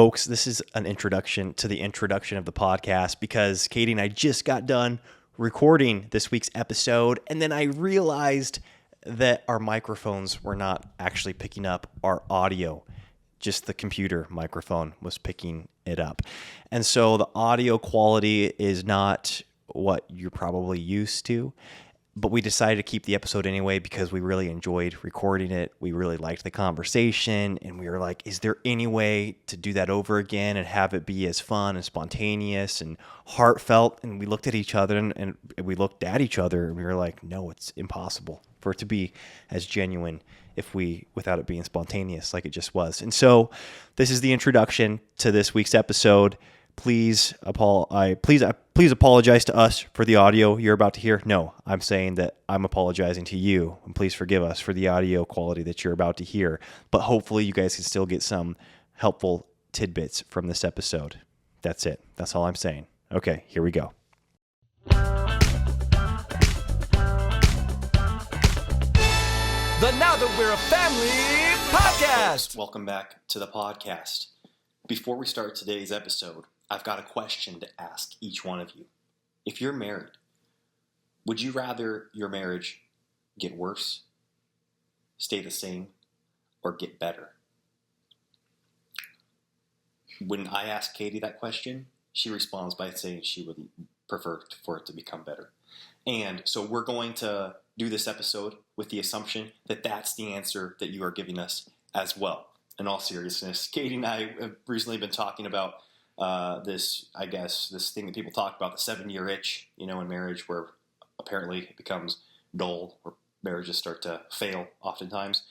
Folks, this is an introduction to the introduction of the podcast because Katie and I just got done recording this week's episode, and then I realized that our microphones were not actually picking up our audio. Just the computer microphone was picking it up. And so the audio quality is not what you're probably used to. But we decided to keep the episode anyway because we really enjoyed recording it. We really liked the conversation, and we were like, is there any way to do that over again and have it be as fun and spontaneous and heartfelt? And we looked at each other and we looked at each other and we were like, no, it's impossible for it to be as genuine without it being spontaneous like it just was. And so this is the introduction to this week's episode. Please apologize to us for the audio you're about to hear. No, I'm saying that I'm apologizing to you, and please forgive us for the audio quality that you're about to hear. But hopefully you guys can still get some helpful tidbits from this episode. That's it. That's all I'm saying. Okay, here we go. The Now That We're a Family podcast. Welcome back to the podcast. Before we start today's episode, I've got a question to ask each one of you. If you're married, would you rather your marriage get worse, stay the same, or get better? When I ask Katie that question, she responds by saying she would prefer for it to become better. And so we're going to do this episode with the assumption that that's the answer that you are giving us as well. In all seriousness, Katie and I have recently been talking about this thing that people talk about, the 7-year itch, in marriage, where apparently it becomes dull, or marriages start to fail oftentimes.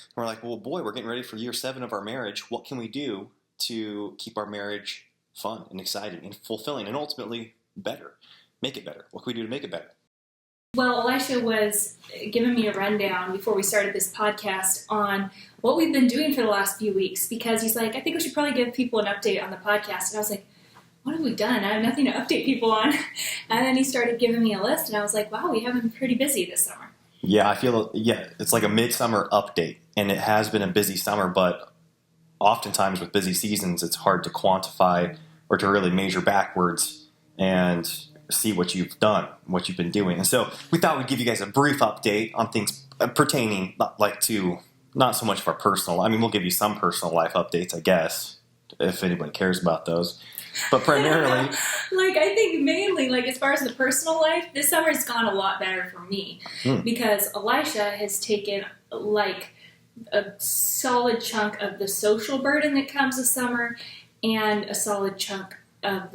And we're like, well, boy, we're getting ready for year 7 of our marriage. What can we do to keep our marriage fun and exciting and fulfilling and ultimately better? Make it better. What can we do to make it better? Well, Elisha was giving me a rundown before we started this podcast on what we've been doing for the last few weeks, because he's like, I think we should probably give people an update on the podcast. And I was like, what have we done? I have nothing to update people on. And then he started giving me a list, and I was like, wow, we have been pretty busy this summer. Yeah, it's like a midsummer update, and it has been a busy summer, but oftentimes with busy seasons, it's hard to quantify or to really measure backwards and see what you've done, what you've been doing. And so we thought we'd give you guys a brief update on things pertaining to not so much of our personal. I mean, we'll give you some personal life updates, I guess, if anybody cares about those. But primarily, I think mainly, as far as the personal life, this summer has gone a lot better for me because Elisha has taken a solid chunk of the social burden that comes this summer and a solid chunk of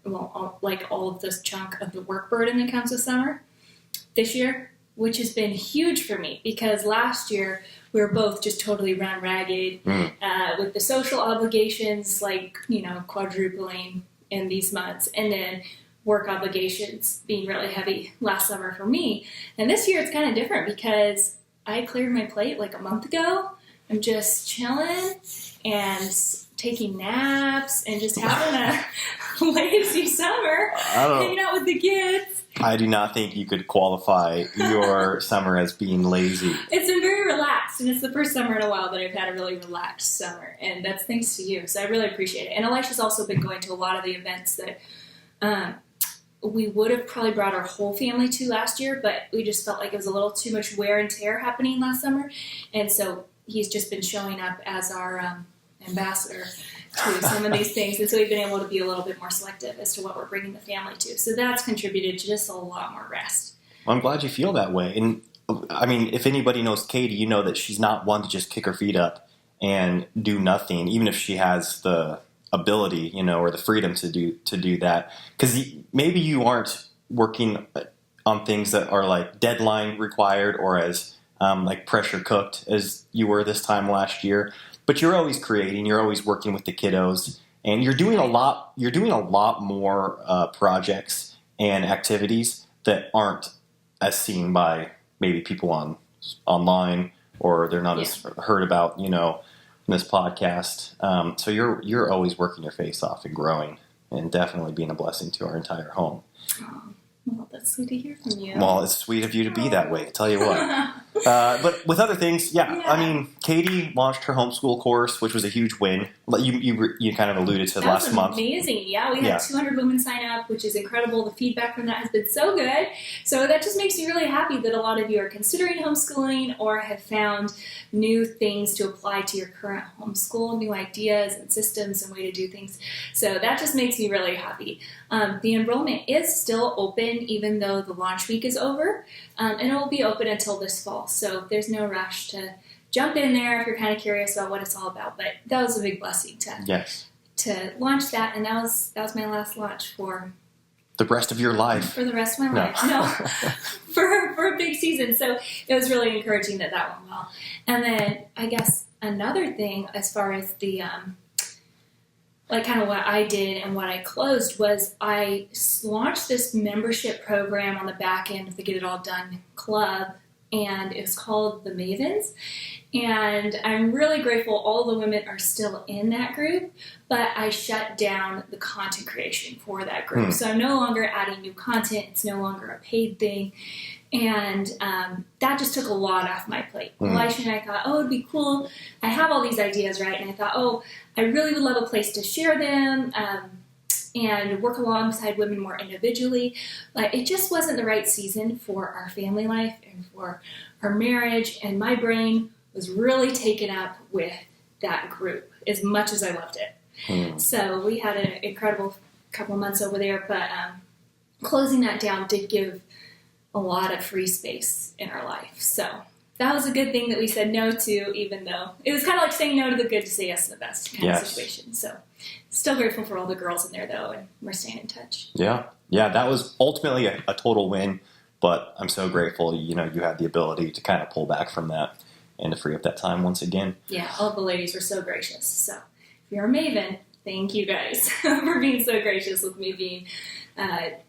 all of this chunk of the work burden that comes this summer, this year, which has been huge for me because last year we were both just totally run ragged with the social obligations, quadrupling in these months, and then work obligations being really heavy last summer for me. And this year it's kind of different because I cleared my plate a month ago. I'm just chilling and taking naps and just having a lazy summer, hanging out with the kids. I do not think you could qualify your summer as being lazy. It's been very relaxed, and it's the first summer in a while that I've had a really relaxed summer, and that's thanks to you, so I really appreciate it. And Elisha's also been going to a lot of the events that we would have probably brought our whole family to last year, but we just felt like it was a little too much wear and tear happening last summer, and so he's just been showing up as our ambassador to some of these things, and so we've been able to be a little bit more selective as to what we're bringing the family to. So that's contributed to just a lot more rest. Well, I'm glad you feel that way. And I mean, if anybody knows Katie, you know that she's not one to just kick her feet up and do nothing, even if she has the ability, or the freedom to do that. Because maybe you aren't working on things that are deadline required or as pressure cooked as you were this time last year. But you're always creating, you're always working with the kiddos, and you're doing a lot more projects and activities that aren't as seen by maybe people online, or they're not as heard about, in this podcast. So you're always working your face off and growing, and definitely being a blessing to our entire home. Oh, well, that's sweet to hear from you. Well, it's sweet of you to be that way, I tell you what. But with other things, Yeah. I mean, Katie launched her homeschool course, which was a huge win. You kind of alluded to That last was month. amazing. Yeah, we had Yeah. 200 women sign up, which is incredible. The feedback from that has been so good. So that just makes me really happy that a lot of you are considering homeschooling or have found new things to apply to your current homeschool, new ideas and systems and way to do things. So that just makes me really happy. The enrollment is still open even though the launch week is over, and it will be open until this fall. So there's no rush to jump in there if you're kind of curious about what it's all about. But that was a big blessing to launch that, and that was my last launch for The rest of your life. the rest of my life. No, for a big season. So it was really encouraging that went well. And then I guess another thing as far as the like kind of what I did and what I closed was I launched this membership program on the back end of the Get It All Done Club, and it's called the Mavens. And I'm really grateful all the women are still in that group, but I shut down the content creation for that group. So I'm no longer adding new content. It's no longer a paid thing. And that just took a lot off my plate. Elisha and I thought, it'd be cool. I have all these ideas, right? And I thought, I really would love a place to share them and work alongside women more individually. But it just wasn't the right season for our family life and for our marriage. And my brain was really taken up with that group as much as I loved it. So we had an incredible couple months over there, but closing that down did give a lot of free space in our life. So that was a good thing that we said no to, even though it was kind of like saying no to the good to say yes to the best kind of situation. So still grateful for all the girls in there, though, and we're staying in touch. Yeah, that was ultimately a total win, but I'm so grateful, you had the ability to kind of pull back from that and to free up that time once again. Yeah, all the ladies were so gracious. So if you're a Maven, thank you guys for being so gracious with me being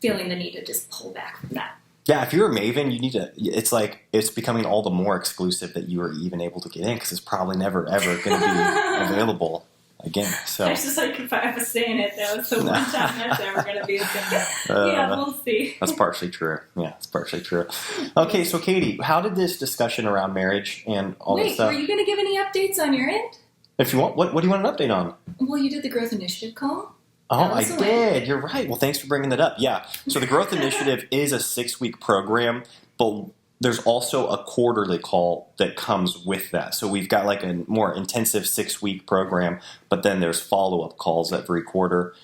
feeling the need to just pull back from that. Yeah, if you're a Maven, you need to. It's like it's becoming all the more exclusive that you are even able to get in because it's probably never ever going to be available again. So I was just like, if I was saying it, that was the one time that's ever going to be a thing. Yeah, we'll see. That's partially true. Yeah, it's partially true. Okay, so Katie, how did this discussion around marriage and all this stuff? Were you going to give any updates on your end? If you want, what do you want an update on? Well, you did the Growth Initiative call. Oh, I did. You're right. Well, thanks for bringing that up. Yeah. So the Growth Initiative is a 6-week program, but there's also a quarterly call that comes with that. So we've got like a more intensive 6-week program, but then there's follow-up calls every quarter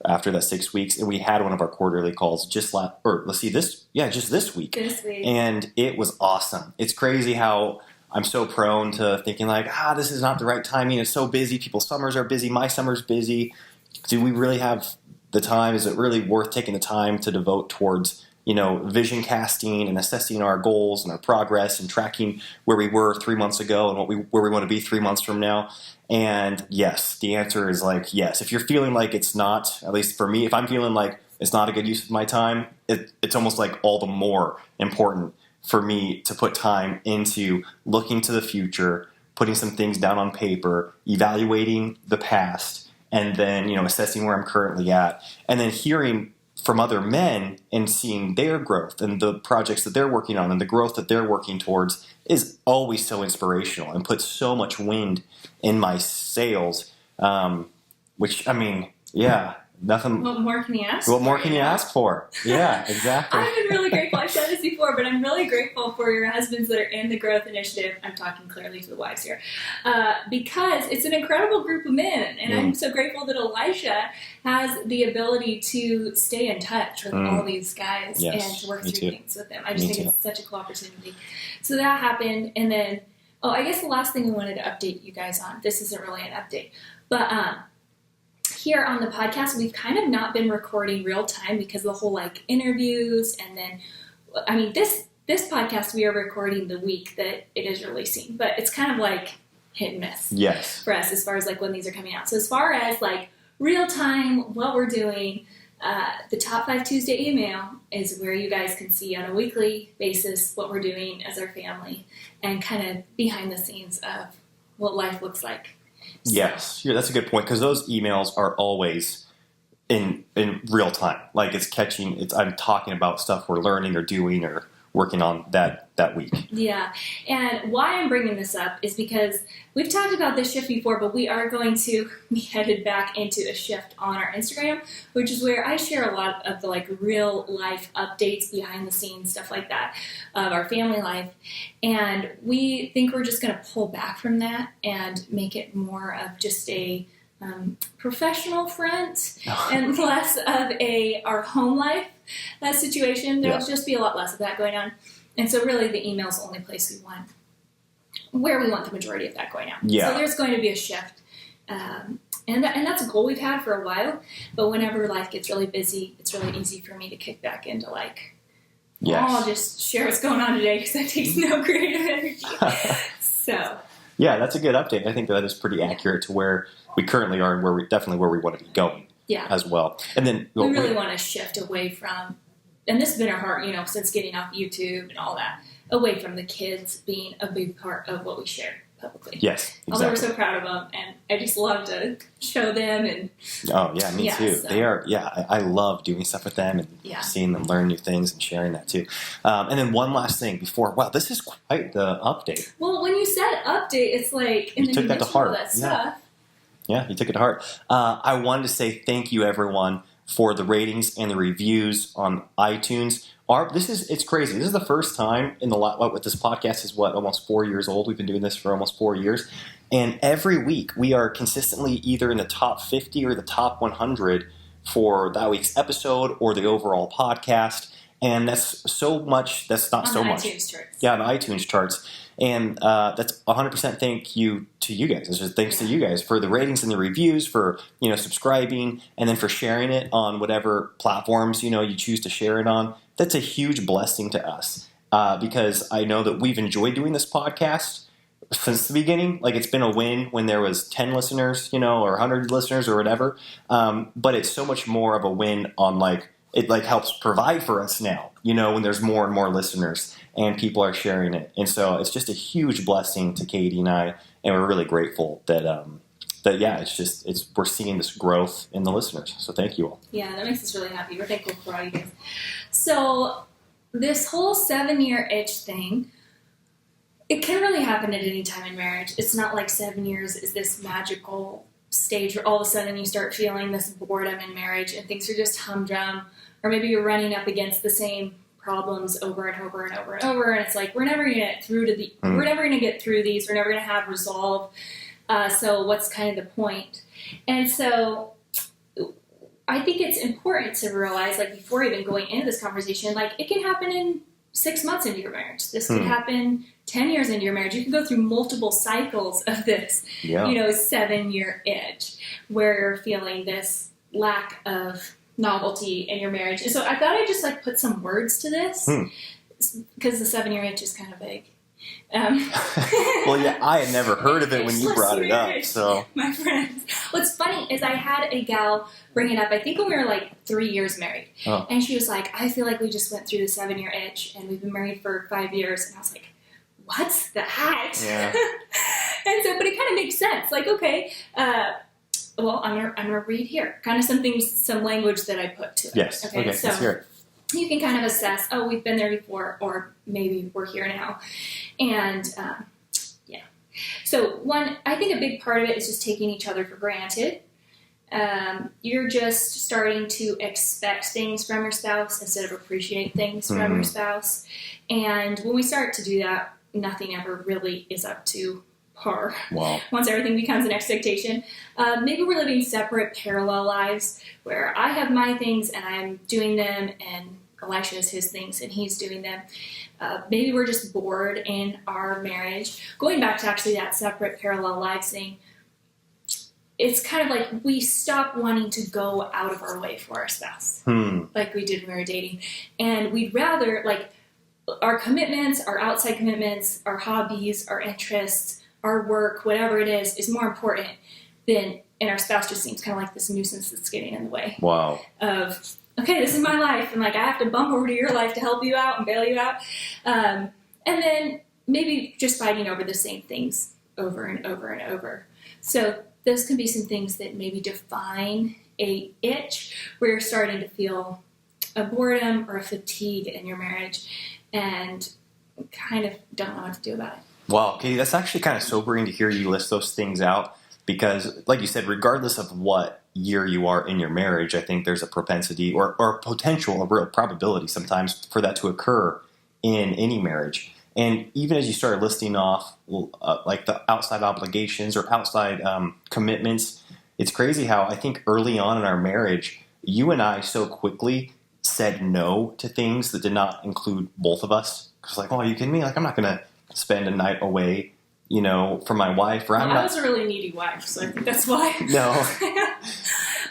after that 6 weeks. And we had one of our quarterly calls just this week. And it was awesome. It's crazy how I'm so prone to thinking like, this is not the right timing. It's so busy. People's summers are busy. My summer's busy. Do we really have the time? Is it really worth taking the time to devote towards, vision casting and assessing our goals and our progress and tracking where we were 3 months ago and where we want to be 3 months from now? And yes, the answer is like, yes. If you're feeling like it's not, at least for me, if I'm feeling like it's not a good use of my time, it's almost like all the more important for me to put time into looking to the future, putting some things down on paper, evaluating the past, and then, assessing where I'm currently at, and then hearing from other men and seeing their growth and the projects that they're working on and the growth that they're working towards is always so inspirational and puts so much wind in my sails, which, nothing. What more can you ask for? What more can you ask for? Yeah, exactly. I've been really grateful. I've said this before, but I'm really grateful for your husbands that are in the Growth Initiative. I'm talking clearly to the wives here. Because it's an incredible group of men. And I'm so grateful that Elisha has the ability to stay in touch with all these guys and to work through things with them. I just think it's such a cool opportunity. So that happened. And then, I guess the last thing I wanted to update you guys on, this isn't really an update, but here on the podcast, we've kind of not been recording real time because of the whole interviews. And then, this podcast we are recording the week that it is releasing, but it's kind of like hit and miss for us as far as when these are coming out. So as far as real time, what we're doing, the Top 5 Tuesday email is where you guys can see on a weekly basis what we're doing as our family and kind of behind the scenes of what life looks like. Yes, that's a good point because those emails are always in real time. I'm talking about stuff we're learning or doing or working on that week. Yeah. And why I'm bringing this up is because we've talked about this shift before, but we are going to be headed back into a shift on our Instagram, which is where I share a lot of the like real life updates, behind the scenes, stuff like that of our family life. And we think we're just going to pull back from that and make it more of just a professional front and less of our home life situation. There'll just be a lot less of that going on. And so really the email is the only place where we want the majority of that going out. So there's going to be a shift. And that's a goal we've had for a while. But whenever life gets really busy, it's really easy for me to kick back into like, I'll just share what's going on today because that takes no creative energy. So. Yeah, that's a good update. I think that is pretty accurate to where we currently are and where we want to be going as well. And then we really want to shift away from, and this has been our heart, since getting off YouTube and all that, away from the kids being a big part of what we share publicly. Yes, exactly. Although we're so proud of them, and I just love to show them. And oh yeah, me too. So. They are. Yeah, I love doing stuff with them and seeing them learn new things and sharing that too. And then one last thing before. Wow, this is quite the update. Well, when you said update, it's like you took that to heart. That stuff. Yeah, you took it to heart. I wanted to say thank you, everyone, for the ratings and the reviews on iTunes. It's crazy. This is the first time with this podcast is almost 4 years old. We've been doing this for almost 4 years. And every week we are consistently either in the top 50 or the top 100 for that week's episode or the overall podcast. And that's so much. That's not so much. iTunes charts. Yeah, the iTunes charts. And that's 100% thank you to you guys. It's just thanks to you guys for the ratings and the reviews, for subscribing, and then for sharing it on whatever platforms you choose to share it on. That's a huge blessing to us because I know that we've enjoyed doing this podcast since the beginning. Like, it's been a win when there was 10 listeners, or 100 listeners or whatever. But it's so much more of a win on it helps provide for us now, when there's more and more listeners and people are sharing it. And so it's just a huge blessing to Katie and I, and we're really grateful that we're seeing this growth in the listeners. So thank you all. Yeah, that makes us really happy. We're thankful for all you guys. So this whole 7-year itch thing, it can really happen at any time in marriage. It's not like 7 years is this magical stage where all of a sudden you start feeling this boredom in marriage and things are just humdrum, or maybe you're running up against the same problems over and over and over and over, and it's like we're never going to get through these, we're never going to have resolve. So what's kind of the point? And so I think it's important to realize, before even going into this conversation, it can happen in 6 months into your marriage. This could happen 10 years into your marriage. You can go through multiple cycles of this, 7-year itch where you're feeling this lack of novelty in your marriage. And so I thought I'd just put some words to this because the 7-year itch is kind of vague. Well, yeah, I had never heard of it when you brought it up. So, my friends, what's funny is I had a gal bring it up. I think when we were 3 years married, and she was like, "I feel like we just went through the 7-year itch, and we've been married for 5 years." And I was like, "What's that?" Yeah. And so, but it kind of makes sense. Okay, well, I'm gonna read here, kind of some language that I put to it. Yes. Okay. So let's hear it. You can kind of assess, we've been there before, or maybe we're here now. And, So I think a big part of it is just taking each other for granted. You're just starting to expect things from your spouse instead of appreciate things from your spouse. And when we start to do that, nothing ever really is up to par. Wow. Once everything becomes an expectation. Maybe we're living separate, parallel lives where I have my things and I'm doing them, and Elisha has his things and he's doing them. Maybe we're just bored in our marriage. Going back to actually that separate, parallel lives thing, it's kind of we stop wanting to go out of our way for our spouse, like we did when we were dating. And we'd rather, our commitments, our outside commitments, our hobbies, our interests, our work, whatever it is more important than, and our spouse just seems kind of like this nuisance that's getting in the way. Wow. Of, okay, this is my life, and I have to bump over to your life to help you out and bail you out. And then maybe just fighting over the same things over and over and over. So those can be some things that maybe define a itch where you're starting to feel a boredom or a fatigue in your marriage. and kind of don't know what to do about it. Wow, Katie, that's actually kind of sobering to hear you list those things out because, like you said, regardless of what year you are in your marriage, I think there's a propensity or potential, a real probability sometimes for that to occur in any marriage. And even as you started listing off like the outside obligations or outside commitments, it's crazy how I think early on in our marriage, you and I so quickly said no to things that did not include both of us. Because like, oh, are you kidding me? Like, I'm not going to spend a night away, from my wife. Or I was a really needy wife, so I think that's why. No.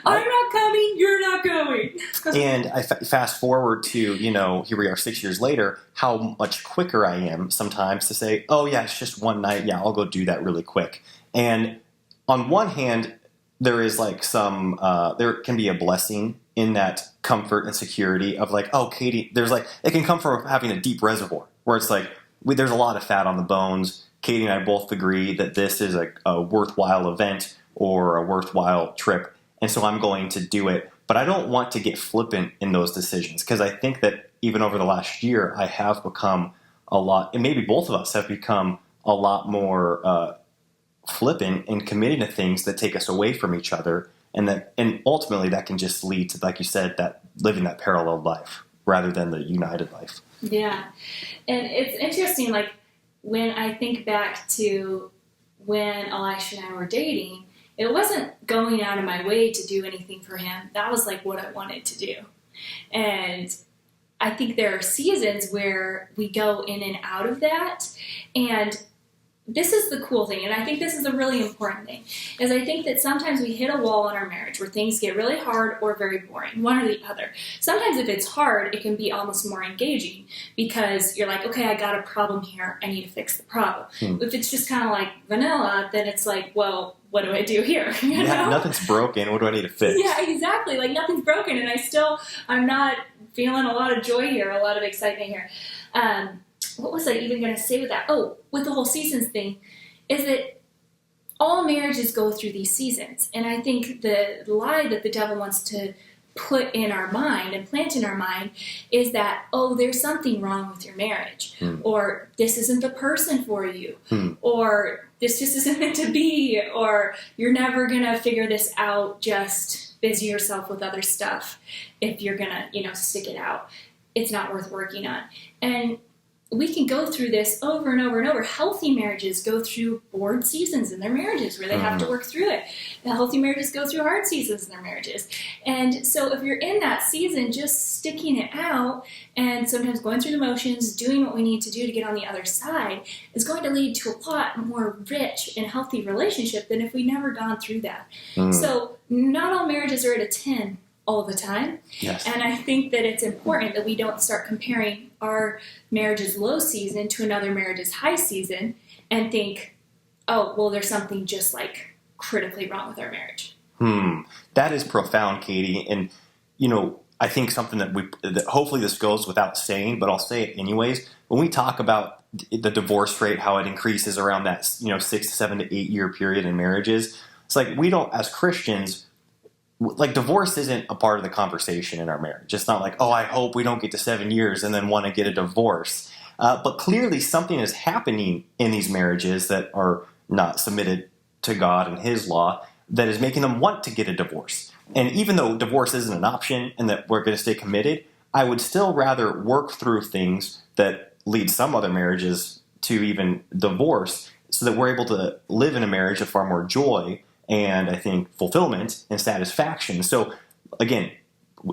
I'm not coming, you're not going. And I fast forward to, here we are 6 years later, how much quicker I am sometimes to say, oh, yeah, it's just one night. Yeah, I'll go do that really quick. And on one hand, there is like there can be a blessing in that comfort and security of like, oh, Katie, it can come from having a deep reservoir where it's like, there's a lot of fat on the bones. Katie and I both agree that this is a worthwhile event or a worthwhile trip. And so I'm going to do it. But I don't want to get flippant in those decisions because I think that even over the last year, I have become a lot, and maybe both of us have become a lot more flippant and committing to things that take us away from each other. And ultimately that can just lead to, like you said, that living that parallel life rather than the united life. Yeah. And it's interesting, like when I think back to when Elisha and I were dating, it wasn't going out of my way to do anything for him. That was like what I wanted to do. And I think there are seasons where we go in and out of that. And this is the cool thing, and I think this is a really important thing, is I think that sometimes we hit a wall in our marriage where things get really hard or very boring, one or the other. Sometimes if it's hard, it can be almost more engaging because you're like, okay, I got a problem here. I need to fix the problem. If it's just kind of like vanilla, then it's like, well, what do I do here? You know? Nothing's broken. What do I need to fix? Yeah, exactly. Like nothing's broken, and I'm not feeling a lot of joy here, a lot of excitement here. What was I even going to say with that? Oh, with the whole seasons thing, is that all marriages go through these seasons. And I think the lie that the devil wants to put in our mind and plant in our mind is that, oh, there's something wrong with your marriage, or this isn't the person for you, or this just isn't meant to be, or you're never going to figure this out, just busy yourself with other stuff if you're going to, stick it out. It's not worth working on. And we can go through this over and over and over. Healthy marriages go through bored seasons in their marriages where they have to work through it. And healthy marriages go through hard seasons in their marriages. And so if you're in that season, just sticking it out and sometimes going through the motions, doing what we need to do to get on the other side is going to lead to a lot more rich and healthy relationship than if we never gone through that. So not all marriages are at a 10 all the time. Yes. And I think that it's important that we don't start comparing our marriage's low season to another marriage's high season and think, oh, well, there's something just like critically wrong with our marriage. That is profound, Katie. And, I think something that hopefully this goes without saying, but I'll say it anyways. When we talk about the divorce rate, how it increases around that, 6 to 7 to 8 year period in marriages, it's like we don't, as Christians, like divorce isn't a part of the conversation in our marriage. It's not like, oh, I hope we don't get to 7 years and then want to get a divorce. But clearly something is happening in these marriages that are not submitted to God and His law that is making them want to get a divorce. And even though divorce isn't an option and that we're going to stay committed, I would still rather work through things that lead some other marriages to even divorce so that we're able to live in a marriage of far more joy and I think fulfillment and satisfaction. So again,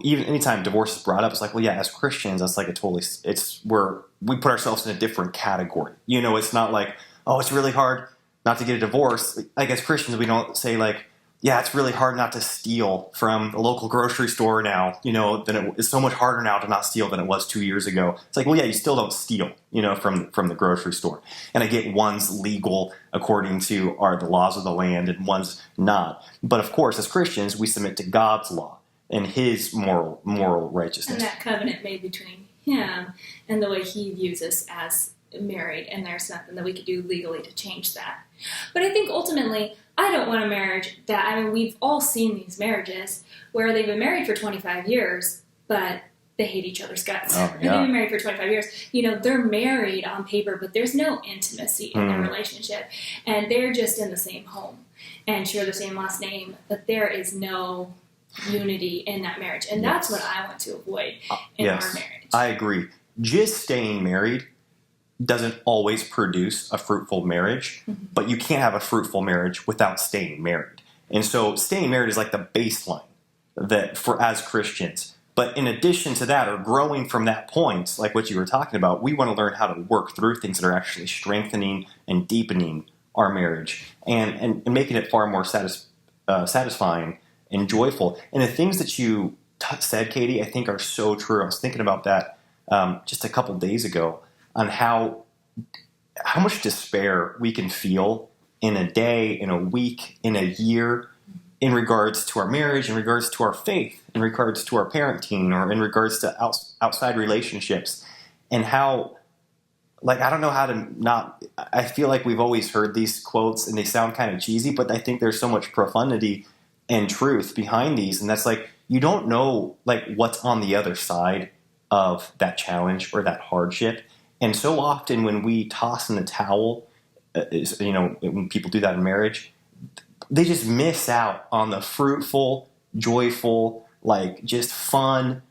even anytime divorce is brought up, it's like, well, yeah, as Christians, that's like it's where we put ourselves in a different category. It's not like, oh, it's really hard not to get a divorce. Like as Christians, we don't say like, yeah, it's really hard not to steal from the local grocery store now, it's so much harder now to not steal than it was 2 years ago. It's like, well, yeah, you still don't steal, from the grocery store. And I get one's legal according to the laws of the land and one's not. But of course, as Christians, we submit to God's law and His moral righteousness. And that covenant made between Him and the way He views us as married, and there's nothing that we could do legally to change that. But I think ultimately, I don't want a marriage we've all seen these marriages where they've been married for 25 years, but they hate each other's guts. Oh, And yeah. they've been married for 25 years. They're married on paper, but there's no intimacy in their relationship. And they're just in the same home and share the same last name, but there is no unity in that marriage. And that's what I want to avoid in our marriage. I agree. Just staying married doesn't always produce a fruitful marriage, but you can't have a fruitful marriage without staying married. And so staying married is like the baseline that for as Christians. But in addition to that, or growing from that point, like what you were talking about, we want to learn how to work through things that are actually strengthening and deepening our marriage and making it far more satisfying and joyful. And the things that you said, Katie, I think are so true. I was thinking about that just a couple days ago on how much despair we can feel in a day, in a week, in a year, in regards to our marriage, in regards to our faith, in regards to our parenting, or in regards to outside relationships, and how, like, I don't know how to not, I feel like we've always heard these quotes and they sound kind of cheesy, but I think there's so much profundity and truth behind these. And that's like, you don't know like what's on the other side of that challenge or that hardship. And so often when we toss in the towel, when people do that in marriage, they just miss out on the fruitful, joyful, like just fun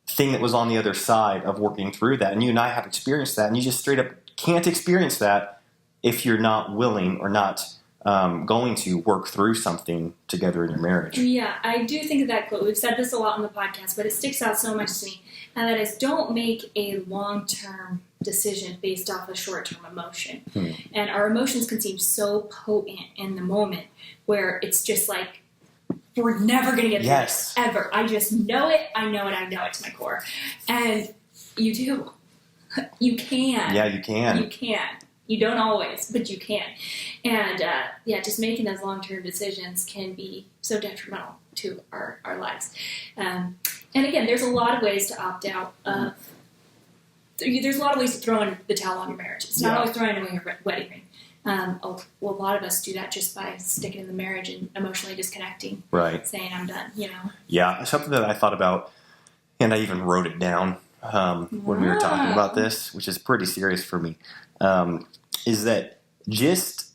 thing that was on the other side of working through that. And you and I have experienced that, and you just straight up can't experience that if you're not willing or not going to work through something together in your marriage. Yeah, I do think of that quote. We've said this a lot on the podcast, but it sticks out so much to me. And that is, don't make a long-term decision based off a short-term emotion. And our emotions can seem so potent in the moment where it's just like, we're never going to get through this, ever. I just know it. I know it to my core. And you do. You can. Yeah, you can. You can. You don't always, but you can. And just making those long-term decisions can be so detrimental to our lives. And again, there's a lot of ways to opt out of. There's a lot of ways to throw in the towel on your marriage. It's not always throwing away your wedding ring. A lot of us do that just by sticking in the marriage and emotionally disconnecting. Right. Saying, I'm done, Yeah, something that I thought about, and I even wrote it down when we were talking about this, which is pretty serious for me, is that just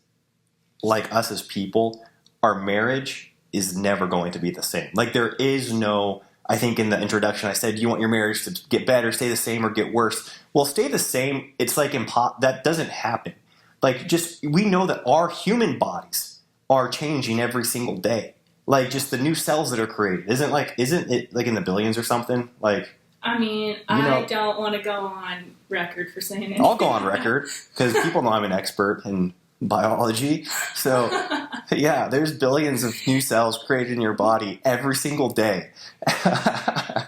like us as people, our marriage is never going to be the same. Like there is no, I think in the introduction I said, you want your marriage to get better, stay the same, or get worse. Well, stay the same, it's like that doesn't happen. Like just, we know that our human bodies are changing every single day. Like just the new cells that are created. Isn't it like in the billions or something? Like, I mean, I don't want to go on record for saying anything. I'll go on record because people know I'm an expert in biology. So yeah, there's billions of new cells created in your body every single day. The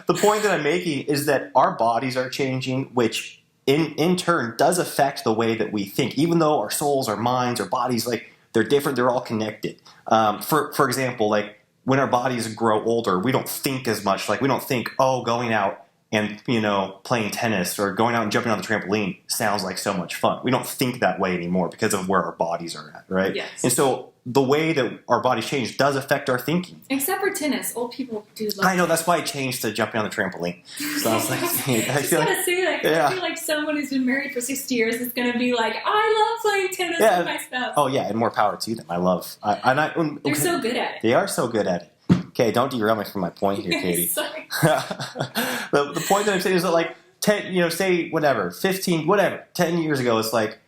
point that I'm making is that our bodies are changing, which in turn does affect the way that we think, even though our souls, our minds, our bodies, like they're different, they're all connected. For example, like when our bodies grow older, we don't think as much. Like we don't think, going out and, playing tennis or going out and jumping on the trampoline sounds like so much fun. We don't think that way anymore because of where our bodies are at, right? Yes. And so the way that our bodies change does affect our thinking. Except for tennis. Old people do love I know, that's why I changed to jumping on the trampoline. So I was like, I feel like, say that, 'cause I feel like someone who's been married for 60 years is going to be like, I love playing tennis with my spouse. Oh yeah, and more power to them. I love. They're so good at it. They are so good at it. Okay, don't derail me from my point here, Katie. Sorry. The point that I'm saying is that like 10, say whatever, 15, whatever, 10 years ago, it's like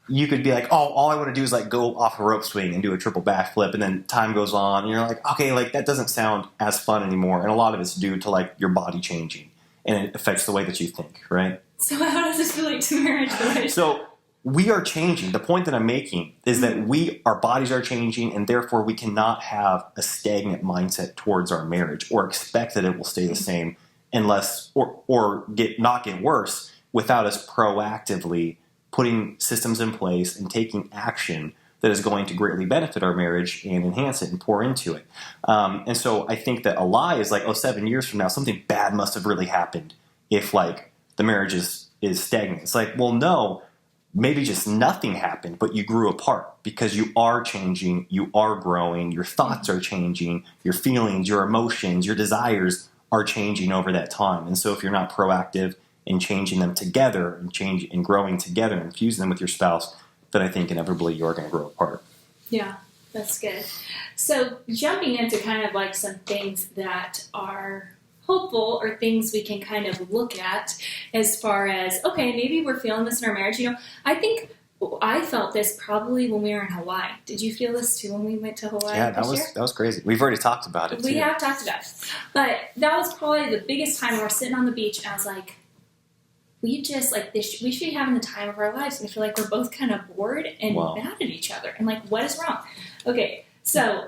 you could be like, all I want to do is like go off a rope swing and do a triple backflip, and then time goes on, and you're like, okay, like that doesn't sound as fun anymore, and a lot of it's due to like your body changing, and it affects the way that you think, right? So how does this relate to marriage? So we are changing. The point that I'm making is that our bodies are changing, and therefore we cannot have a stagnant mindset towards our marriage or expect that it will stay the same unless or not get worse without us proactively putting systems in place and taking action that is going to greatly benefit our marriage and enhance it and pour into it. And so I think that a lie is like, 7 years from now, something bad must have really happened if like the marriage is stagnant. It's like, well, no, maybe just nothing happened, but you grew apart because you are changing, you are growing, your thoughts are changing, your feelings, your emotions, your desires are changing over that time. And so if you're not proactive in changing them together and growing together and fusing them with your spouse, then I think inevitably you're going to grow apart. Yeah, that's good. So jumping into kind of like some things that are hopeful or things we can kind of look at as far as, okay, maybe we're feeling this in our marriage. I think I felt this probably when we were in Hawaii. Did you feel this too when we went to Hawaii? Yeah, that was crazy. We've already talked about it too. We have talked about it. But that was probably the biggest time. We're sitting on the beach and I was like, we just like this. We should be having the time of our lives. And I feel like we're both kind of bored and mad at each other. And like, what is wrong? Okay, so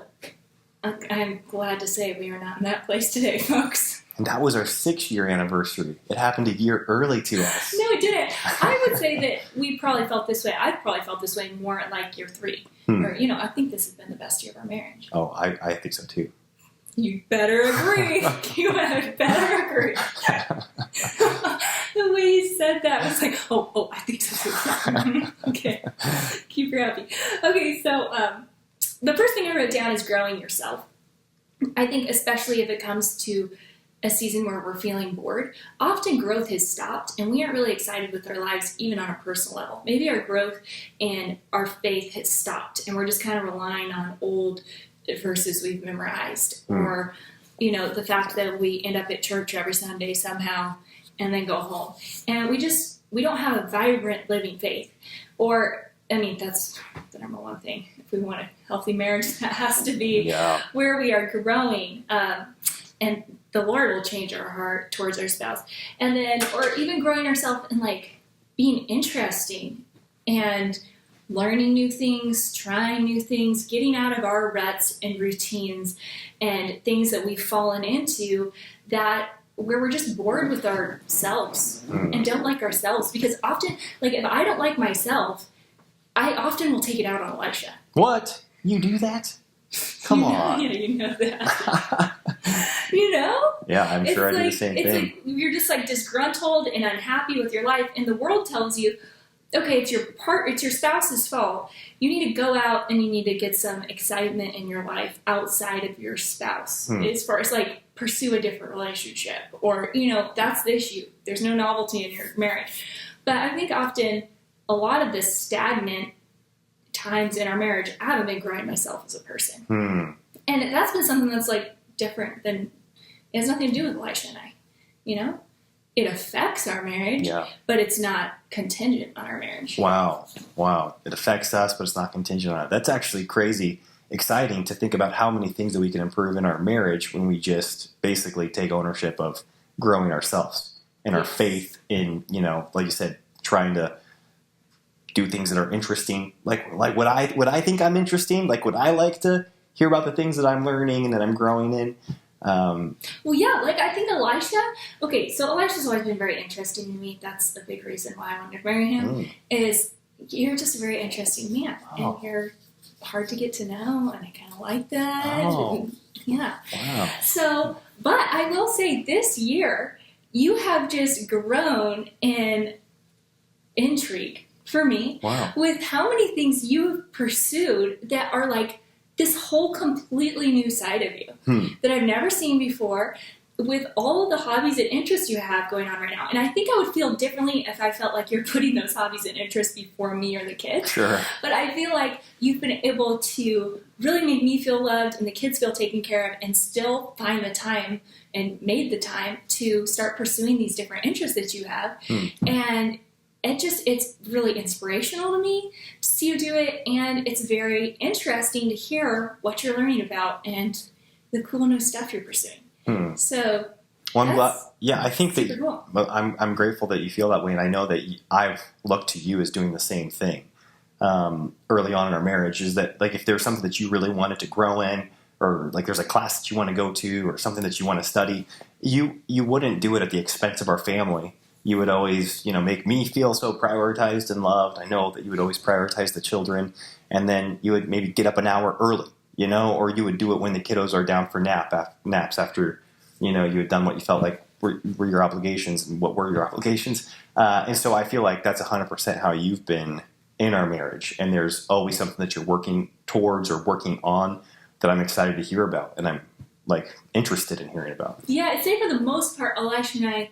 I'm glad to say we are not in that place today, folks. And that was our 6-year anniversary. It happened a year early to us. No, it didn't. I would say that we probably felt this way. I probably felt this way more at like year 3. Or, I think this has been the best year of our marriage. Oh, I think so too. You better agree. You better agree. The way you said that was like, oh, I think so too. Okay. Keep her happy. Okay, so the first thing I wrote down is growing yourself. I think especially if it comes to a season where we're feeling bored, often growth has stopped and we aren't really excited with our lives, even on a personal level. Maybe our growth and our faith has stopped and we're just kind of relying on old verses we've memorized, or, the fact that we end up at church every Sunday somehow and then go home. And we don't have a vibrant living faith. Or, that's the number one thing. If we want a healthy marriage, that has to be where we are growing. And the Lord will change our heart towards our spouse. And then, or even growing ourselves and like being interesting and learning new things, trying new things, getting out of our ruts and routines and things that we've fallen into that where we're just bored with ourselves and don't like ourselves. Because often, like if I don't like myself, I often will take it out on Elisha. What? You do that? Come on. Yeah, you know that. Yeah, I'm sure I do the same thing. Like you're just like disgruntled and unhappy with your life, and the world tells you, okay, it's your spouse's fault. You need to go out and you need to get some excitement in your life outside of your spouse. As far as like pursue a different relationship, or that's the issue. There's no novelty in your marriage. But I think often a lot of the stagnant times in our marriage, I haven't been growing myself as a person. And that's been something that's like different than, it has nothing to do with Elisha and I. It affects our marriage, but it's not contingent on our marriage. Wow. It affects us, but it's not contingent on it. That's actually crazy exciting to think about how many things that we can improve in our marriage when we just basically take ownership of growing ourselves and our faith in, like you said, trying to do things that are interesting. Like would I think I'm interesting? Like would I like to hear about the things that I'm learning and that I'm growing in? I think Elisha, so Elisha's always been very interesting to me. That's the big reason why I wanted to marry him, is you're just a very interesting man, and you're hard to get to know, and I kind of like that. Wow. So, but I will say this year, you have just grown in intrigue for me with how many things you've pursued that are like this whole completely new side of you that I've never seen before, with all of the hobbies and interests you have going on right now. And I think I would feel differently if I felt like you're putting those hobbies and interests before me or the kids. Sure. But I feel like you've been able to really make me feel loved and the kids feel taken care of, and still find the time and made the time to start pursuing these different interests that you have. And it's really inspirational to me to see you do it, and it's very interesting to hear what you're learning about and the cool new stuff you're pursuing. So, I think that cool. I'm grateful that you feel that way, and I know that I've looked to you as doing the same thing early on in our marriage. Is that like if there's something that you really wanted to grow in, or like there's a class that you want to go to, or something that you want to study, you wouldn't do it at the expense of our family. You would always, make me feel so prioritized and loved. I know that you would always prioritize the children, and then you would maybe get up an hour early, or you would do it when the kiddos are down for naps after, you had done what you felt like were your obligations and what were your obligations. And so I feel like that's 100% how you've been in our marriage. And there's always something that you're working towards or working on that I'm excited to hear about. And I'm like interested in hearing about. Yeah, I'd say for the most part, Elisha and I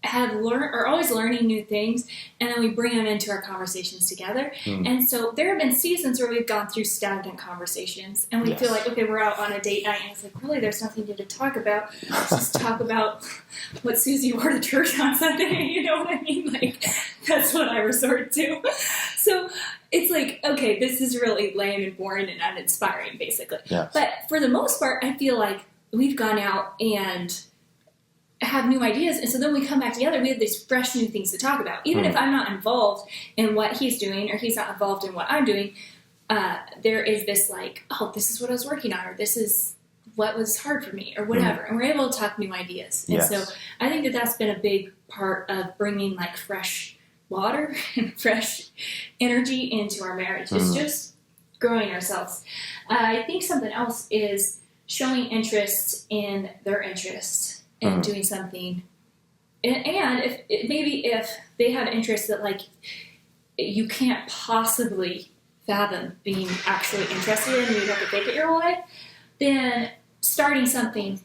are always learning new things, and then we bring them into our conversations together. And so there have been seasons where we've gone through stagnant conversations, and we feel like, okay, we're out on a date night, and it's like, really, there's nothing new to talk about. Let's just talk about what Susie wore to church on Sunday. You know what I mean? Like, that's what I resort to. So it's like, okay, this is really lame and boring and uninspiring, basically. Yes. But for the most part, I feel like we've gone out and have new ideas, and so then we come back together, we have these fresh new things to talk about. Even if I'm not involved in what he's doing, or he's not involved in what I'm doing, there is this like, oh, this is what I was working on, or this is what was hard for me, or whatever, and we're able to talk new ideas. And so I think that that's been a big part of bringing like fresh water and fresh energy into our marriage. It's just growing ourselves. I think something else is showing interest in their interests and doing something, and if they have interests that like you can't possibly fathom being actually interested in, and you have to fake it your whole life, then starting something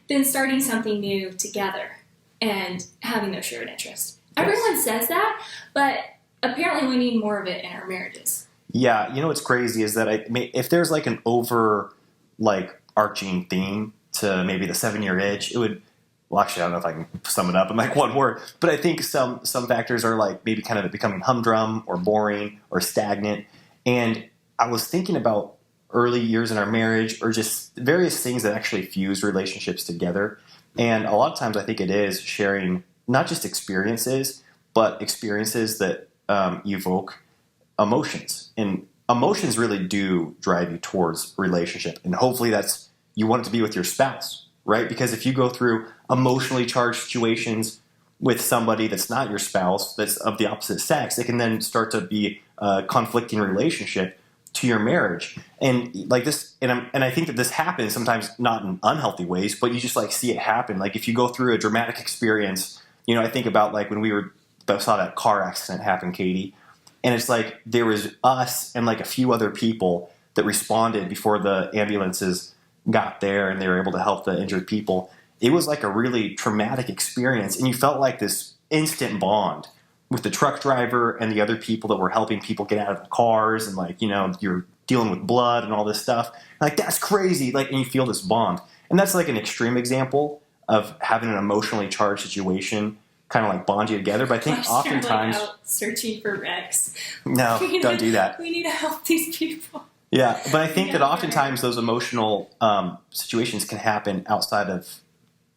new together and having those shared interests. Everyone says that, but apparently we need more of it in our marriages. Yeah, you know what's crazy is that if there's like an arching theme to maybe the 7-year itch, it would, well, actually, I don't know if I can sum it up in like one word, but I think some factors are like maybe kind of it becoming humdrum or boring or stagnant. And I was thinking about early years in our marriage, or just various things that actually fuse relationships together. And a lot of times I think it is sharing not just experiences, but experiences that evoke emotions. And emotions really do drive you towards relationship. And hopefully you want it to be with your spouse, right? Because if you go through emotionally charged situations with somebody that's not your spouse, that's of the opposite sex, it can then start to be a conflicting relationship to your marriage. And like this, and I think that this happens sometimes not in unhealthy ways, but you just like see it happen. Like if you go through a dramatic experience, you know, I think about like when we saw that car accident happen, Katie, and it's like there was us and like a few other people that responded before the ambulances got there and they were able to help the injured people. It was like a really traumatic experience, and you felt like this instant bond with the truck driver and the other people that were helping people get out of the cars, and like, you know, you're dealing with blood and all this stuff. Like, that's crazy. Like, and you feel this bond. And that's like an extreme example of having an emotionally charged situation kind of like bond you together. But I think oftentimes like out searching for wrecks. No, don't do that. We need to help these people. Yeah, but I think that oftentimes those emotional situations can happen outside of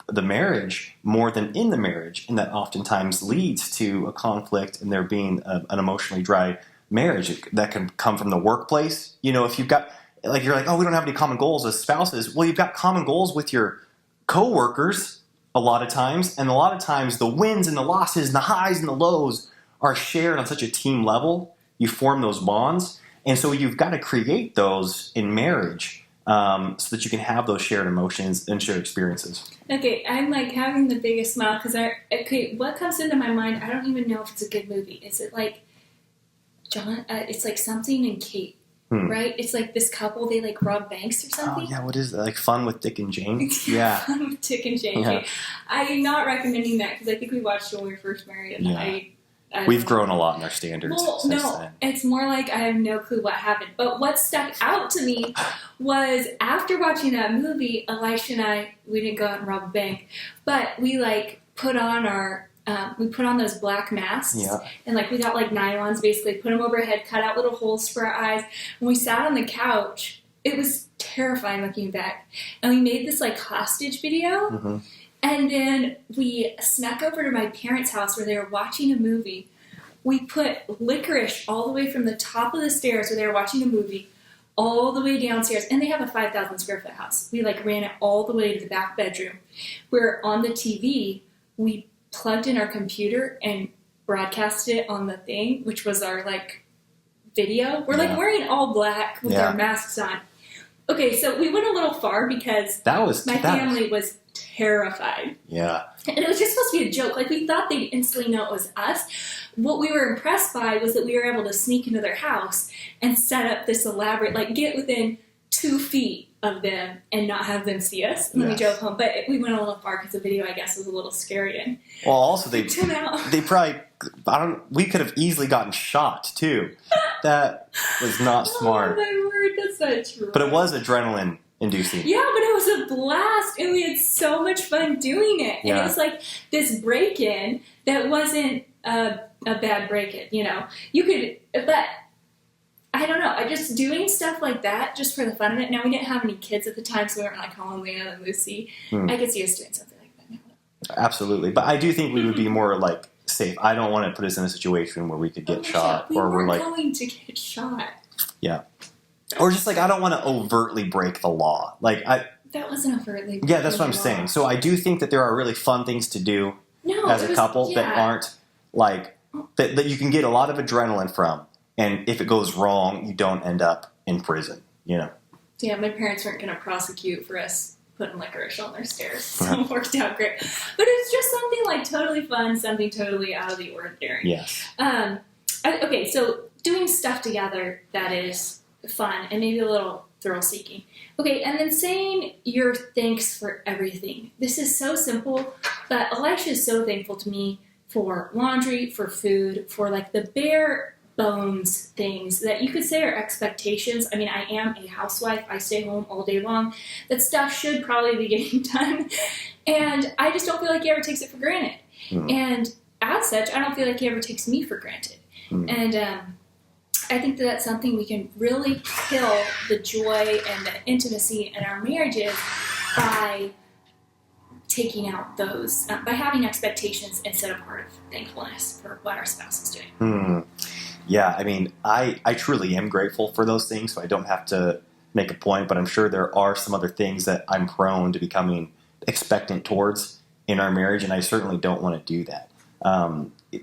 the marriage more than in the marriage, and that oftentimes leads to a conflict and there being an emotionally dry marriage. That can come from the workplace. You know, if you've got, like, you're like, oh, we don't have any common goals as spouses. Well, you've got common goals with your coworkers a lot of times, and a lot of times the wins and the losses and the highs and the lows are shared on such a team level. You form those bonds, and so you've got to create those in marriage so that you can have those shared emotions and shared experiences. Okay, I'm like having the biggest smile because what comes into my mind? I don't even know if it's a good movie. Is it like John? It's like something and Kate, right? It's like this couple. They like rob banks or something. Oh yeah, what is that? Like Fun with Dick and Jane? Yeah, Fun with Dick and Jane. Yeah. I'm not recommending that because I think we watched it when we were first married, and we've grown a lot in our standards since then. It's more like I have no clue what happened. But what stuck out to me was after watching that movie, Elisha and I, we didn't go out and rob a bank, but we like put on those black masks, and like we got like nylons, basically put them over our head, cut out little holes for our eyes, and we sat on the couch. It was terrifying looking back, and we made this like hostage video. Mm-hmm. And then we snuck over to my parents' house where they were watching a movie. We put licorice all the way from the top of the stairs where they were watching a movie all the way downstairs. And they have a 5,000 square foot house. We like ran it all the way to the back bedroom where on the TV, we plugged in our computer and broadcasted it on the thing, which was our like video. We're like wearing all black with our masks on. Okay, so we went a little far because my family was terrified. Yeah. And it was just supposed to be a joke. Like, we thought they'd instantly know it was us. What we were impressed by was that we were able to sneak into their house and set up this elaborate, like, get within 2 feet of them and not have them see us. And then we drove home. But we went a little far because the video, I guess, was a little scary. And well, also they probably, we could have easily gotten shot too. That was not smart. Oh my word, that's not true. But it was adrenaline inducing. Yeah, but it was a blast, and we had so much fun doing it. And it was like this break-in that wasn't a bad break-in, you know. You could, but I don't know. I just doing stuff like that just for the fun of it. Now, we didn't have any kids at the time, so we weren't like calling Leanna and Lucy. I could see us doing something like that now. Absolutely. But I do think we would be more like safe. I don't want to put us in a situation where we could get shot. We or we're like going to get shot. Yeah. Or just like, I don't want to overtly break the law. Like that wasn't overtly. Yeah, that's what I'm saying. So I do think that there are really fun things to do as a couple that aren't like that you can get a lot of adrenaline from. And if it goes wrong, you don't end up in prison, you know? Yeah, my parents weren't going to prosecute for us putting licorice on their stairs, so it worked out great. But it's just something like totally fun, something totally out of the ordinary. Yes. Okay, so doing stuff together that is fun and maybe a little thrill-seeking. Okay, and then saying your thanks for everything. This is so simple, but Elisha is so thankful to me for laundry, for food, for like the bare bones things that you could say are expectations. I mean, I am a housewife. I stay home all day long. That stuff should probably be getting done. And I just don't feel like he ever takes it for granted. And as such, I don't feel like he ever takes me for granted. And I think that that's something we can really kill the joy and the intimacy in our marriages by taking out those, by having expectations instead of part of thankfulness for what our spouse is doing. Yeah, I mean, I truly am grateful for those things, so I don't have to make a point, but I'm sure there are some other things that I'm prone to becoming expectant towards in our marriage, and I certainly don't want to do that.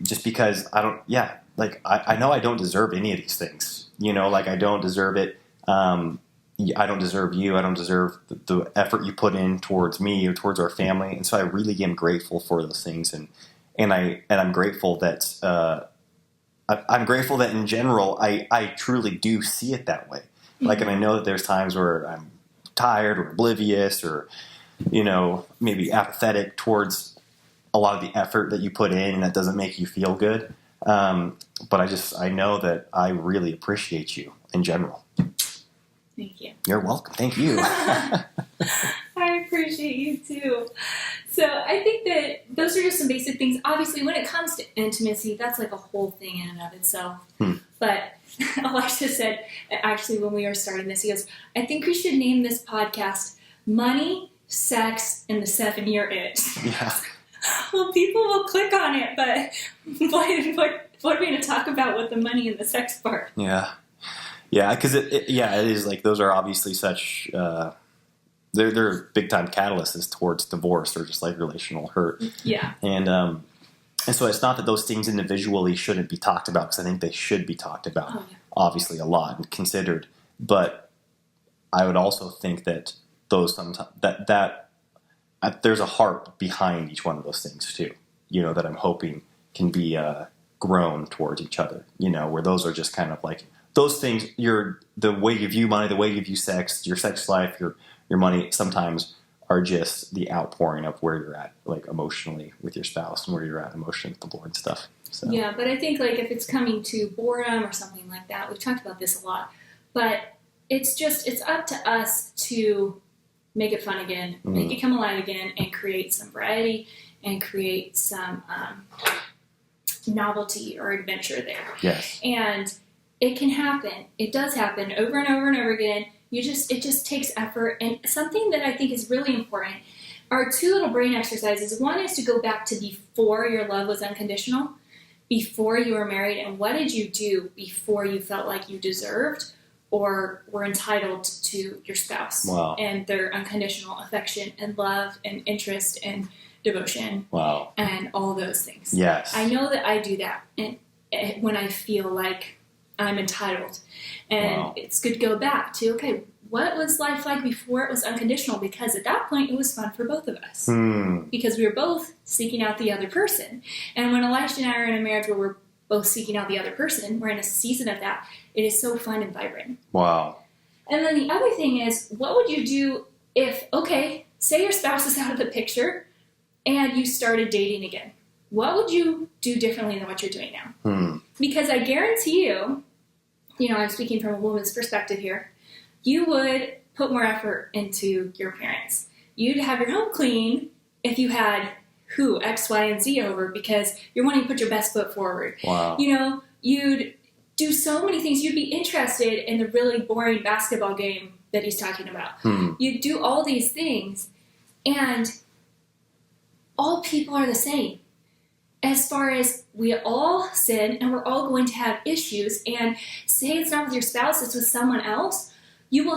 Just because I know I don't deserve any of these things. You know, like I don't deserve it. I don't deserve you. I don't deserve the effort you put in towards me or towards our family, and so I really am grateful for those things, and I'm grateful that I'm grateful that in general I truly do see it that way. Like, and I know that there's times where I'm tired or oblivious or, you know, maybe apathetic towards a lot of the effort that you put in, and that doesn't make you feel good. But I know that I really appreciate you in general. Thank you. You're welcome. Thank you. I appreciate you too. So I think that those are just some basic things. Obviously, when it comes to intimacy, that's like a whole thing in and of itself. But Elisha said, actually, when we were starting this, he goes, I think we should name this podcast Money, Sex, and the 7-Year Itch. Yeah. Well, people will click on it, but what are we going to talk about with the money and the sex part? Yeah. Yeah, because it is like those are obviously such they're big time catalysts towards divorce or just like relational hurt. Yeah, and so it's not that those things individually shouldn't be talked about, because I think they should be talked about, obviously a lot and considered. But I would also think that those sometimes that there's a heart behind each one of those things too. You know, that I'm hoping can be grown towards each other. You know, where those are just kind of like. Those things, the way you view money, the way you view sex, your sex life, your money, sometimes are just the outpouring of where you're at, like emotionally with your spouse, and where you're at emotionally with the Lord and stuff. So. Yeah, but I think like if it's coming to boredom or something like that, we've talked about this a lot, but it's up to us to make it fun again, make it come alive again, and create some variety and create some novelty or adventure there. Yes. And it can happen. It does happen over and over and over again. It just takes effort. And something that I think is really important are 2 little brain exercises. One is to go back to before your love was unconditional, before you were married, and what did you do before you felt like you deserved or were entitled to your spouse and their unconditional affection and love and interest and devotion and all those things. Yes. I know that I do that and when I feel like I'm entitled. And it's good to go back to, okay, what was life like before it was unconditional? Because at that point, it was fun for both of us. Because we were both seeking out the other person. And when Elisha and I are in a marriage where we're both seeking out the other person, we're in a season of that, it is so fun and vibrant. Wow. And then the other thing is, what would you do if, okay, say your spouse is out of the picture and you started dating again? What would you do differently than what you're doing now? Because I guarantee you, I'm speaking from a woman's perspective here, you would put more effort into your parents. You'd have your home clean if you had X, Y, and Z over, because you're wanting to put your best foot forward. Wow. You'd do so many things. You'd be interested in the really boring basketball game that he's talking about. You'd do all these things, and all people are the same. As far as we all sin and we're all going to have issues, and say it's not with your spouse, it's with someone else, you will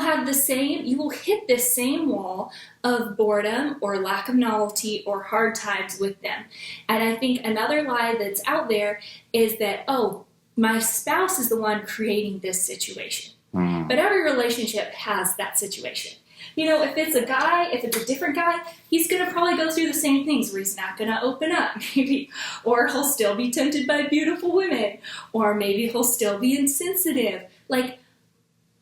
hit this same wall of boredom or lack of novelty or hard times with them. And I think another lie that's out there is that, my spouse is the one creating this situation. But every relationship has that situation. If it's a guy, if it's a different guy, he's going to probably go through the same things where he's not going to open up, maybe, or he'll still be tempted by beautiful women, or maybe he'll still be insensitive. Like,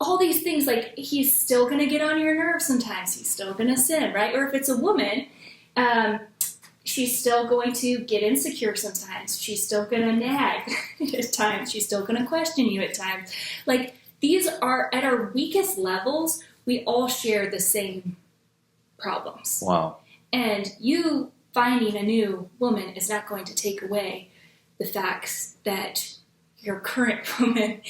all these things, like, he's still going to get on your nerves sometimes. He's still going to sin, right? Or if it's a woman, she's still going to get insecure sometimes. She's still going to nag at times. She's still going to question you at times. Like, these are, at our weakest levels, we all share the same problems. Wow. And you finding a new woman is not going to take away the facts that your current woman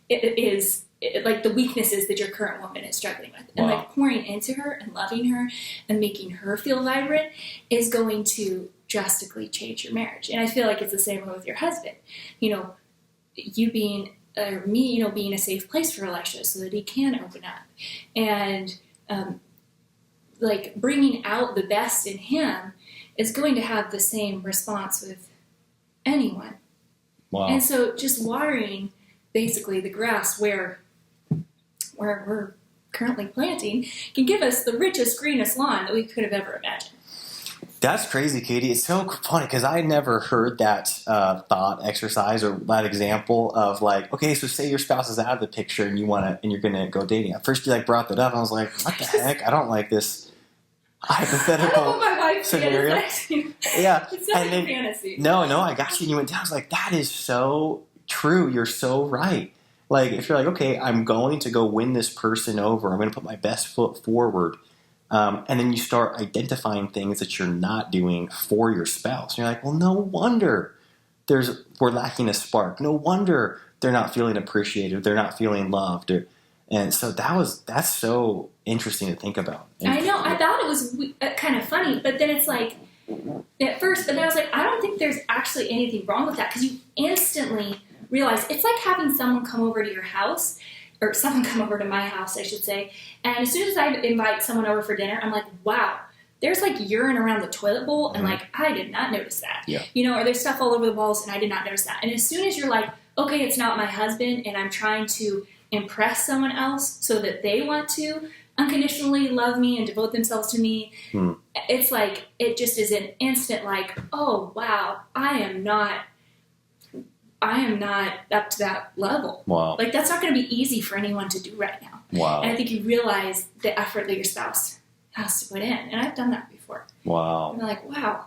is, like, the weaknesses that your current woman is struggling with. And, like, pouring into her and loving her and making her feel vibrant is going to drastically change your marriage. And I feel like it's the same way with your husband. You being... me, being a safe place for Elisha so that he can open up. And, bringing out the best in him is going to have the same response with anyone. Wow. And so just watering, basically, the grass where we're currently planting can give us the richest, greenest lawn that we could have ever imagined. That's crazy, Katie. It's so funny because I never heard that thought exercise or that example of, like, okay, so say your spouse is out of the picture and you're gonna go dating. At first, you brought that up, and I was like, what the heck? I don't like this hypothetical my wife scenario. Yeah, it's not a fantasy. No, I got you. And you went down. I was like, that is so true. You're so right. Like, if you're like, okay, I'm going to go win this person over. I'm going to put my best foot forward. And then you start identifying things that you're not doing for your spouse. And you're like, well, no wonder we're lacking a spark. No wonder they're not feeling appreciated. They're not feeling loved. And so that's so interesting to think about. I know. I thought it was kind of funny, but then it's like, at first, but then I was like, I don't think there's actually anything wrong with that, because you instantly realize it's like having someone come over to your house, or someone come over to my house, I should say. And as soon as I invite someone over for dinner, I'm like, wow, there's like urine around the toilet bowl. And like, I did not notice that. Yeah. Or there's stuff all over the walls and I did not notice that. And as soon as you're like, okay, it's not my husband and I'm trying to impress someone else so that they want to unconditionally love me and devote themselves to me, it's like, it just is an instant like, oh, wow, I am not up to that level. Wow. Like, that's not going to be easy for anyone to do right now. Wow. And I think you realize the effort that your spouse has to put in. And I've done that before. Wow. And I'm like, wow,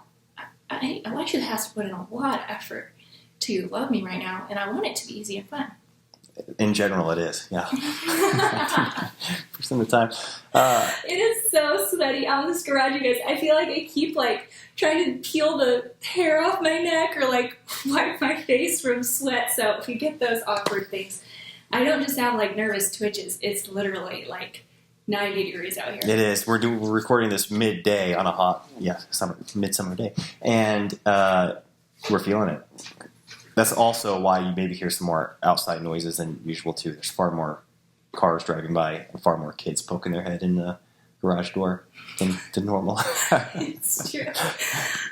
Elisha has to put in a lot of effort to love me right now. And I want it to be easy and fun. In general, it is. Yeah. Percent of the time. It is so sweaty out in this garage, you guys. I feel like I keep trying to peel the hair off my neck or wipe my face from sweat. So if you get those awkward things, I don't just have nervous twitches. It's literally 90 degrees out here. It is. We're recording this midday on a hot, midsummer day, and we're feeling it. That's also why you maybe hear some more outside noises than usual too. There's far more cars driving by and far more kids poking their head in the garage door than normal. It's true.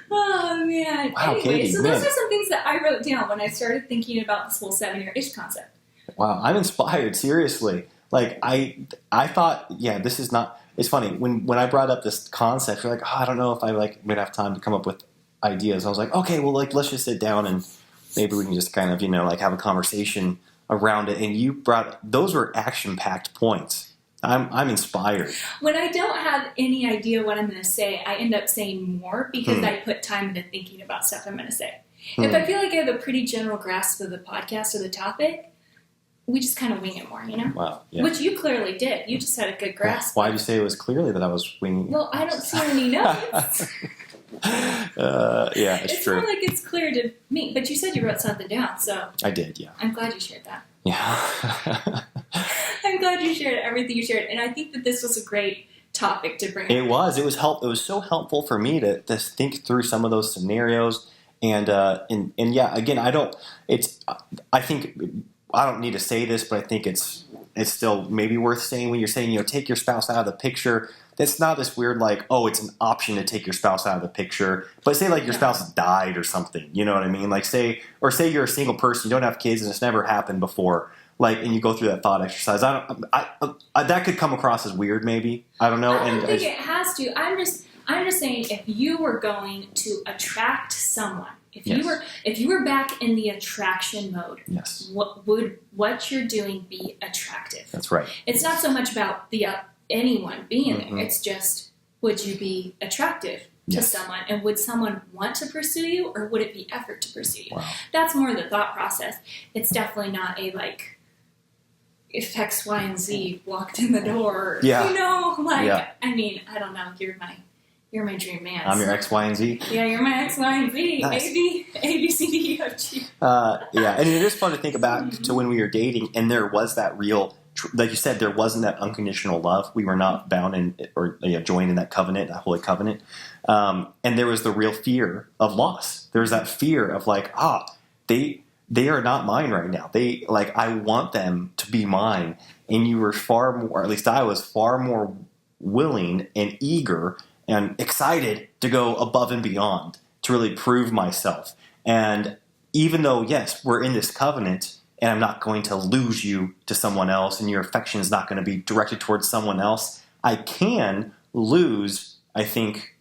Oh man. Wow, anyway, Katie, so those are some things that I wrote down when I started thinking about this whole 7-year-ish concept. Wow, I'm inspired. Seriously, I thought, this is not. It's funny when I brought up this concept. You're like, I don't know if I would have time to come up with ideas. I was like, okay, well, let's just sit down and maybe we can just kind of have a conversation around it. And those were action-packed points I'm inspired. When I don't have any idea what I'm going to say, I end up saying more because I put time into thinking about stuff I'm going to say. If I feel like I have a pretty general grasp of the podcast or the topic, we just kind of wing it more, you know? Wow. Yeah. Which you clearly did. You just had a good grasp. Why did you say it was clearly that I was winging? Well, I don't see any notes. Yeah, it's true. More like it's clear to me. But you said you wrote something down, so I did, yeah. I'm glad you shared that. Yeah. I'm glad you shared everything you shared. And I think that this was a great topic to bring up. It was. It was so helpful for me to think through some of those scenarios. And yeah, again, I think I don't need to say this, but I think it's still maybe worth saying when you're saying, take your spouse out of the picture. That's not this weird like, oh, it's an option to take your spouse out of the picture. But say like your spouse died or something, you know what I mean? Like say you're a single person, you don't have kids, and it's never happened before. Like, and you go through that thought exercise. That could come across as weird, maybe. I don't know. I don't think it has to. I'm just saying, if you were going to attract someone, if you were back in the attraction mode, yes, would what you're doing be attractive? That's right. It's not so much about the anyone being there. It's just, would you be attractive to someone, and would someone want to pursue you, or would it be effort to pursue you? Wow. That's more the thought process. It's definitely not a like, if X, Y, and Z walked in the door. Yeah. I mean, I don't know. You're my dream man. I'm your X, Y, and Z. Yeah, you're my X, Y, and Z. Nice. A, B, C, D, E, F, G. Yeah, and it is fun to think back to when we were dating, and there was that real, like you said, there wasn't that unconditional love. We were not bound in or joined in that covenant, that holy covenant. And there was the real fear of loss. There was that fear of like, they are not mine right now. I want them to be mine. And you were far more, or at least I was far more willing and eager and excited to go above and beyond to really prove myself. And even though, yes, we're in this covenant and I'm not going to lose you to someone else and your affection is not going to be directed towards someone else, I can lose, I think,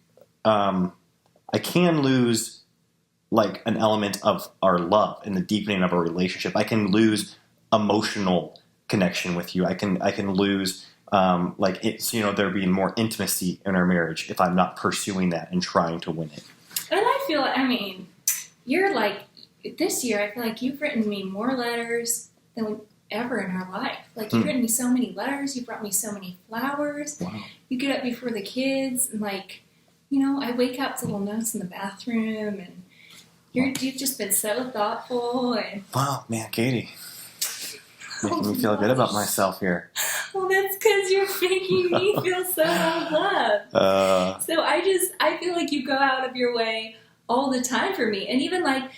like an element of our love and the deepening of our relationship. I can lose emotional connection with you. I can lose there being more intimacy in our marriage if I'm not pursuing that and trying to win it. And I feel, you're like, this year I feel like you've written me more letters than ever in our life. Like, you've written me so many letters. You brought me so many flowers. Wow. You get up before the kids, and I wake up to little notes in the bathroom, and you've just been so thoughtful. And wow, man, Katie, making me feel good about myself here. Well, that's because you're making me feel so loved. So I feel like you go out of your way all the time for me. And even okay,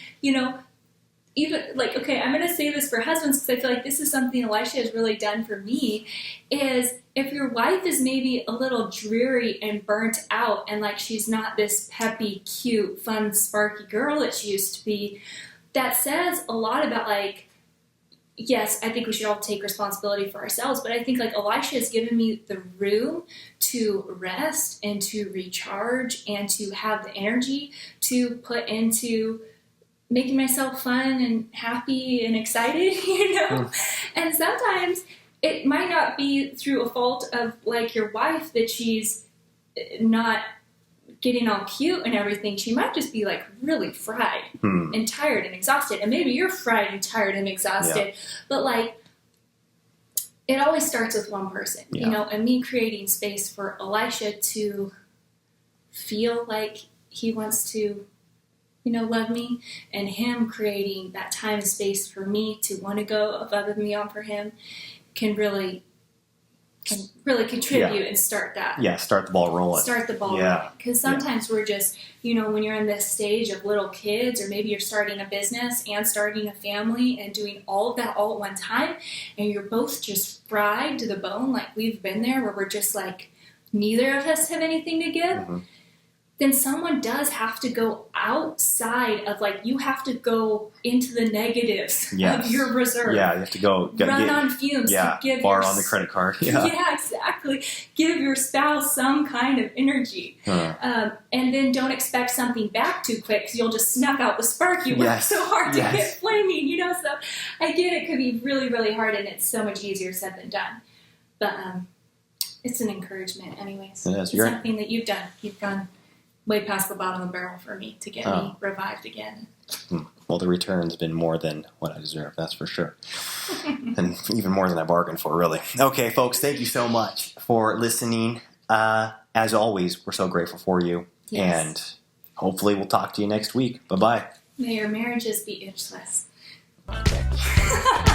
I'm going to say this for husbands because I feel like this is something Elisha has really done for me, is if your wife is maybe a little dreary and burnt out and like she's not this peppy, cute, fun, sparky girl that she used to be, that says a lot about like, yes, I think we should all take responsibility for ourselves, but I think like Elisha has given me the room to rest and to recharge and to have the energy to put into making myself fun and happy and excited, And sometimes it might not be through a fault of like your wife that she's not getting all cute and everything. She might just be like really fried and tired and exhausted. And maybe you're fried and tired and exhausted, but like it always starts with one person, and me creating space for Elisha to feel like he wants to, love me, and him creating that time and space for me to want to go above and beyond for him can really contribute and start that. Yeah, start the ball rolling. Because sometimes we're just, when you're in this stage of little kids, or maybe you're starting a business and starting a family and doing all of that all at one time, and you're both just fried to the bone, like we've been there, where we're just like, neither of us have anything to give, then someone does have to go outside of, like, you have to go into the negatives of your reserve. Yeah, you have to go. Run on fumes. Yeah, to give borrow on the credit card. Yeah, exactly. Give your spouse some kind of energy. And then don't expect something back too quick, because you'll just snuff out the spark you worked so hard to get flaming, So I get it could be really, really hard, and it's so much easier said than done. But It's an encouragement, anyways. It is. It's something that you've done. You've gone way past the bottom of the barrel for me to get me revived again. Well, the return's been more than what I deserve, that's for sure. And even more than I bargained for, really. Okay, folks, thank you so much for listening. As always, we're so grateful for you. Yes. And hopefully we'll talk to you next week. Bye-bye. May your marriages be itchless. Okay.